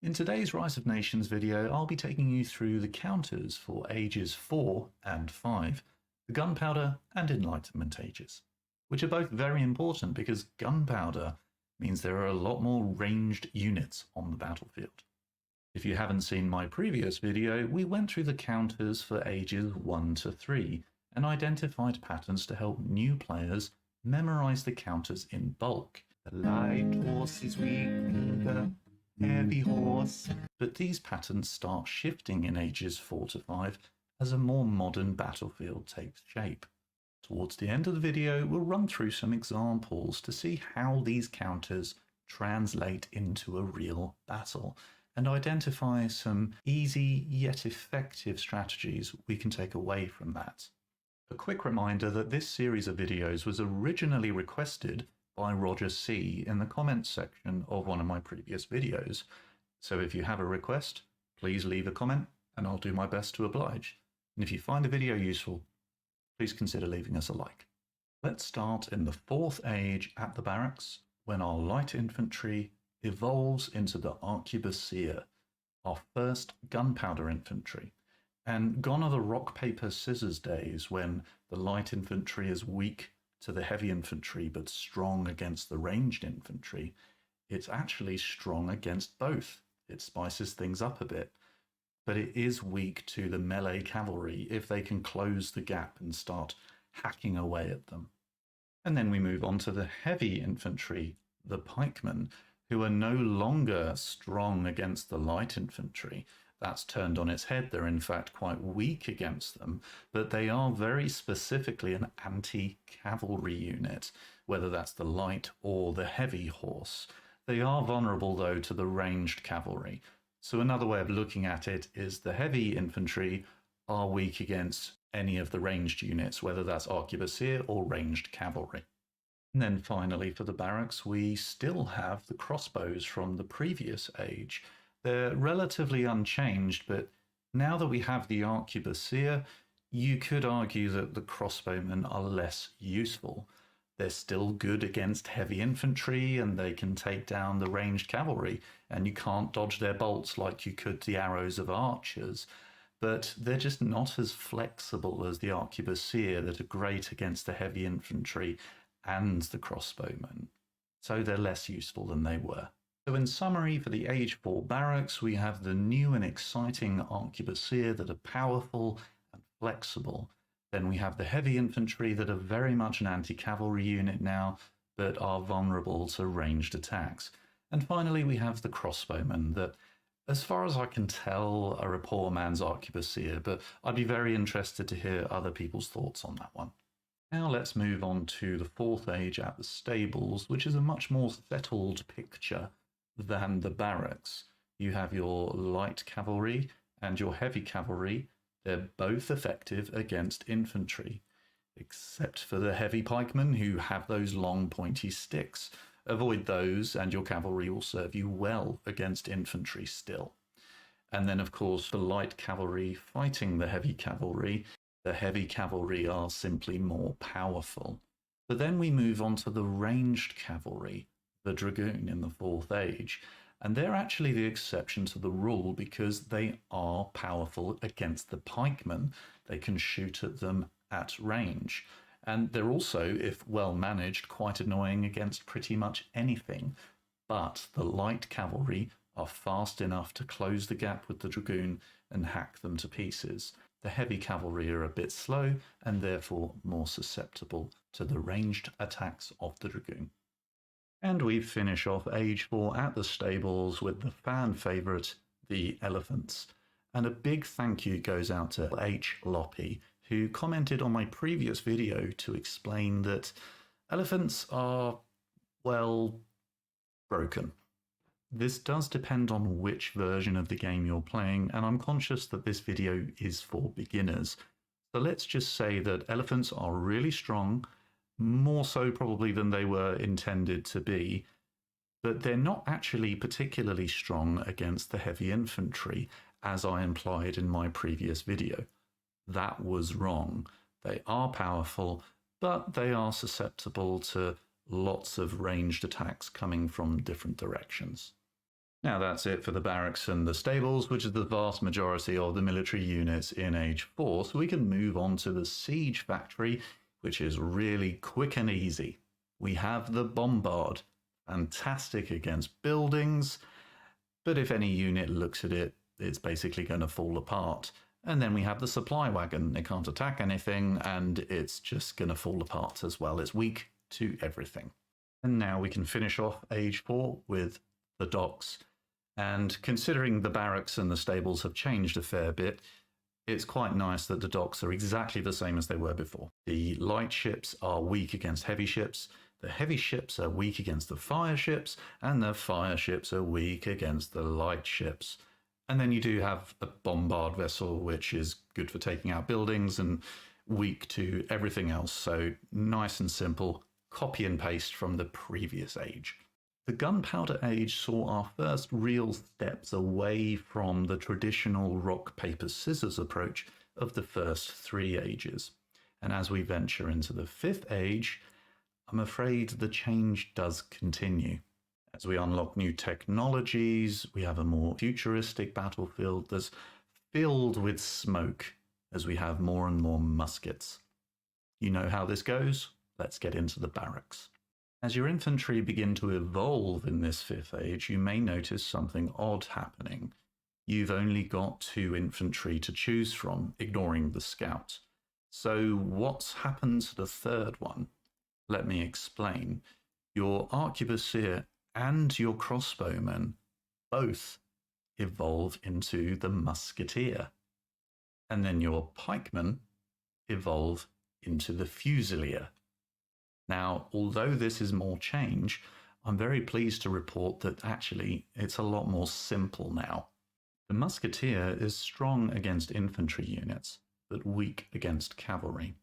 In today's Rise of Nations video, I'll be taking you through the counters for ages 4 and 5, the Gunpowder and Enlightenment ages, which are both very important because gunpowder means there are a lot more ranged units on the battlefield. If you haven't seen my previous video, we went through the counters for ages 1 to 3 and identified patterns to help new players memorize the counters in bulk. The light horse is weak to the heavy horse. But these patterns start shifting in ages 4 to 5 as a more modern battlefield takes shape. Towards the end of the video, we'll run through some examples to see how these counters translate into a real battle and identify some easy yet effective strategies we can take away from that. A quick reminder that this series of videos was originally requested by Roger C in the comments section of one of my previous videos. So if you have a request, please leave a comment and I'll do my best to oblige. And if you find the video useful, please consider leaving us a like. Let's start in the 4th age at the barracks when our light infantry evolves into the arquebusier, our first gunpowder infantry. And gone are the rock, paper, scissors days when the light infantry is weak to the heavy infantry but strong against the ranged infantry. It's actually strong against both. It spices things up a bit, but it is weak to the melee cavalry if they can close the gap and start hacking away at them. And then we move on to the heavy infantry, the pikemen, who are no longer strong against the light infantry. That's turned on its head. They're in fact quite weak against them, but they are very specifically an anti-cavalry unit, whether that's the light or the heavy horse. They are vulnerable though to the ranged cavalry. So another way of looking at it is the heavy infantry are weak against any of the ranged units, whether that's arquebusier or ranged cavalry. And then finally for the barracks, we still have the crossbows from the previous age. They're relatively unchanged, but now that we have the arquebusier, you could argue that the crossbowmen are less useful. They're still good against heavy infantry and they can take down the ranged cavalry, and you can't dodge their bolts like you could the arrows of archers, but they're just not as flexible as the arquebusier that are great against the heavy infantry and the crossbowmen. So they're less useful than they were. So in summary, for the Age 4 barracks, we have the new and exciting arquebusier that are powerful and flexible. Then we have the heavy infantry that are very much an anti-cavalry unit now, but are vulnerable to ranged attacks. And finally, we have the crossbowmen that, as far as I can tell, are a poor man's arquebusier, but I'd be very interested to hear other people's thoughts on that one. Now let's move on to the 4th age at the stables, which is a much more settled picture than the barracks. You have your light cavalry and your heavy cavalry. They're both effective against infantry, except for the heavy pikemen who have those long pointy sticks. Avoid those and your cavalry will serve you well against infantry still. And then of course the light cavalry fighting the heavy cavalry are simply more powerful. But then we move on to the ranged cavalry, the dragoon in the 4th age, and they're actually the exception to the rule because they are powerful against the pikemen. They can shoot at them at range, and they're also, if well managed, quite annoying against pretty much anything. But the light cavalry are fast enough to close the gap with the dragoon and hack them to pieces. The heavy cavalry are a bit slow and therefore more susceptible to the ranged attacks of the dragoon. And we finish off Age 4 at the stables with the fan favourite, the elephants. And a big thank you goes out to H. Loppy, who commented on my previous video to explain that elephants are, well, broken. This does depend on which version of the game you're playing, and I'm conscious that this video is for beginners. So let's just say that elephants are really strong, more so probably than they were intended to be, but they're not actually particularly strong against the heavy infantry, as I implied in my previous video. That was wrong. They are powerful, but they are susceptible to lots of ranged attacks coming from different directions. Now that's it for the barracks and the stables, which is the vast majority of the military units in Age 4. So we can move on to the siege factory, which is really quick and easy. We have the bombard, fantastic against buildings, but if any unit looks at it, it's basically going to fall apart. And then we have the supply wagon. It can't attack anything, and it's just going to fall apart as well. It's weak to everything. And now we can finish off Age 4 with the docks. And considering the barracks and the stables have changed a fair bit, it's quite nice that the docks are exactly the same as they were before. The light ships are weak against heavy ships, the heavy ships are weak against the fire ships, and the fire ships are weak against the light ships. And then you do have a bombard vessel, which is good for taking out buildings and weak to everything else. So nice and simple, copy and paste from the previous age. The Gunpowder Age saw our first real steps away from the traditional rock, paper, scissors approach of the first 3 ages. And as we venture into the 5th age, I'm afraid the change does continue. As we unlock new technologies, we have a more futuristic battlefield that's filled with smoke as we have more and more muskets. You know how this goes? Let's get into the barracks. As your infantry begin to evolve in this 5th age, you may notice something odd happening. You've only got 2 infantry to choose from, ignoring the scout. So what's happened to the 3rd one? Let me explain. Your arquebusier and your crossbowman both evolve into the musketeer. And then your pikemen evolve into the fusilier. Now, although this is more change, I'm very pleased to report that actually it's a lot more simple now. The musketeer is strong against infantry units, but weak against cavalry,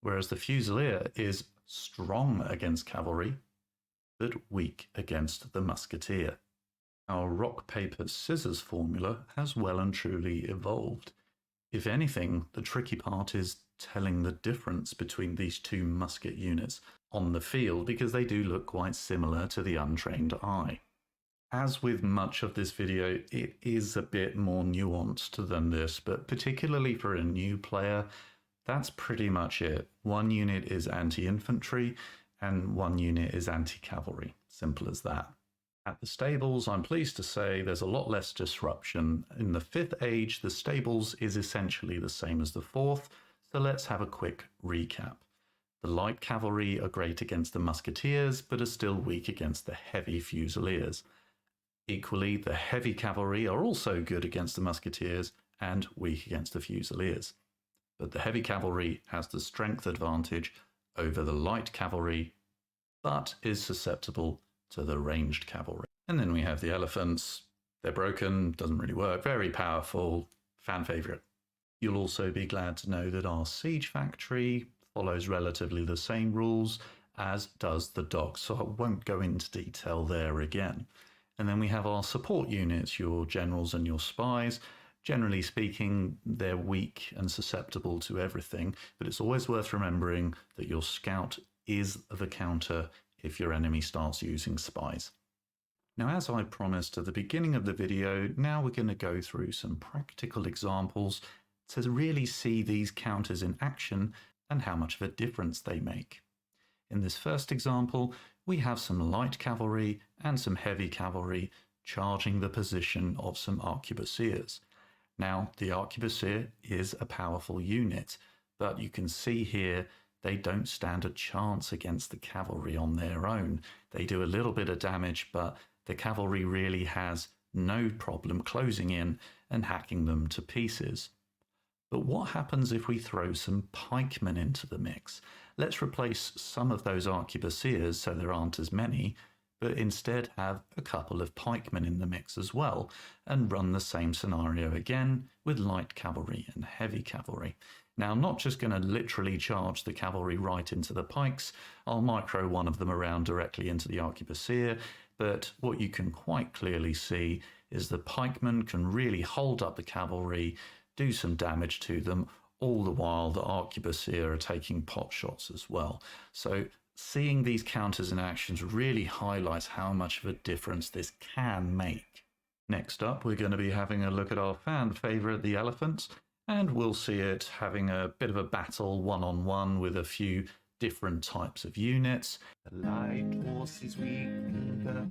whereas the fusilier is strong against cavalry, but weak against the musketeer. Our rock, paper, scissors formula has well and truly evolved. If anything, the tricky part is telling the difference between these 2 musket units on the field, because they do look quite similar to the untrained eye. As with much of this video, it is a bit more nuanced than this, but particularly for a new player, that's pretty much it. 1 unit is anti-infantry and 1 unit is anti-cavalry. Simple as that. At the stables, I'm pleased to say there's a lot less disruption. In the 5th age, the stables is essentially the same as the 4th, so let's have a quick recap. The light cavalry are great against the musketeers, but are still weak against the heavy fusiliers. Equally, the heavy cavalry are also good against the musketeers and weak against the fusiliers. But the heavy cavalry has the strength advantage over the light cavalry, but is susceptible to the ranged cavalry. And then we have the elephants. They're broken, doesn't really work, very powerful, fan favorite. You'll also be glad to know that our siege factory follows relatively the same rules as does the docks, so I won't go into detail there again. And then we have our support units, your generals and your spies. Generally speaking, they're weak and susceptible to everything, but it's always worth remembering that your scout is the counter if your enemy starts using spies. Now, as I promised at the beginning of the video, now we're going to go through some practical examples to really see these counters in action and how much of a difference they make. In this first example, we have some light cavalry and some heavy cavalry charging the position of some arquebusiers. Now, the arquebusier is a powerful unit, but you can see here they don't stand a chance against the cavalry on their own. They do a little bit of damage, but the cavalry really has no problem closing in and hacking them to pieces. But what happens if we throw some pikemen into the mix? Let's replace some of those arquebusiers so there aren't as many, but instead have a couple of pikemen in the mix as well, and run the same scenario again with light cavalry and heavy cavalry. Now, I'm not just going to literally charge the cavalry right into the pikes. I'll micro one of them around directly into the arquebusier, but what you can quite clearly see is the pikemen can really hold up the cavalry, do some damage to them, all the while the arquebusier are taking pot shots as well. So seeing these counters in actions really highlights how much of a difference this can make. Next up, we're going to be having a look at our fan favourite, the elephant, and we'll see it having a bit of a battle one-on-one with a few different types of units. The light horse is weak, the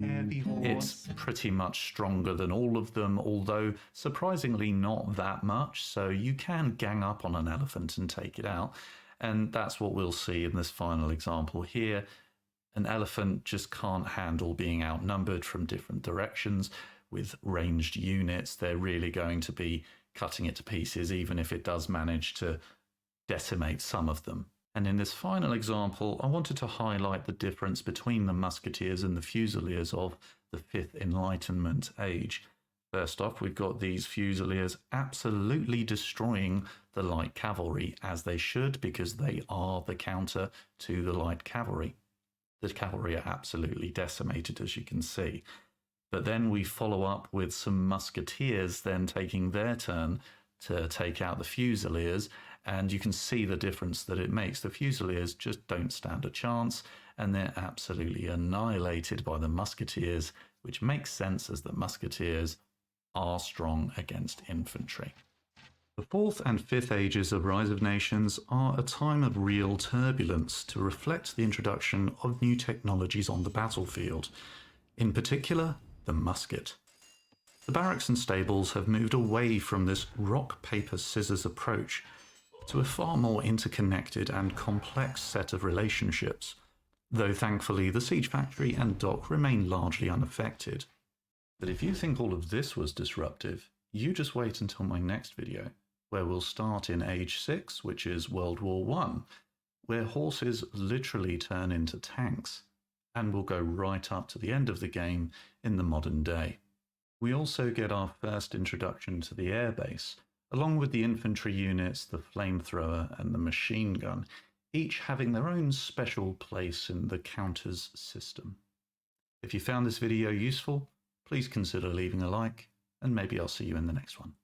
heavy horse. It's pretty much stronger than all of them, although surprisingly not that much, so you can gang up on an elephant and take it out, and that's what we'll see in this final example here. An elephant just can't handle being outnumbered from different directions. With ranged units, they're really going to be cutting it to pieces, even if it does manage to decimate some of them. And in this final example, I wanted to highlight the difference between the musketeers and the fusiliers of the 5th Enlightenment Age. First off, we've got these fusiliers absolutely destroying the light cavalry, as they should, because they are the counter to the light cavalry. The cavalry are absolutely decimated, as you can see. But then we follow up with some musketeers then taking their turn to take out the fusiliers, and you can see the difference that it makes. The fusiliers just don't stand a chance, and they're absolutely annihilated by the musketeers, which makes sense as the musketeers are strong against infantry. The 4th and 5th ages of Rise of Nations are a time of real turbulence to reflect the introduction of new technologies on the battlefield, in particular the musket. The barracks and stables have moved away from this rock, paper, scissors approach to a far more interconnected and complex set of relationships, though thankfully the siege factory and dock remain largely unaffected. But if you think all of this was disruptive, you just wait until my next video, where we'll start in Age 6, which is World War I, where horses literally turn into tanks, and we'll go right up to the end of the game in the modern day. We also get our first introduction to the airbase, along with the infantry units, the flamethrower and the machine gun, each having their own special place in the counters system. If you found this video useful, please consider leaving a like, and maybe I'll see you in the next one.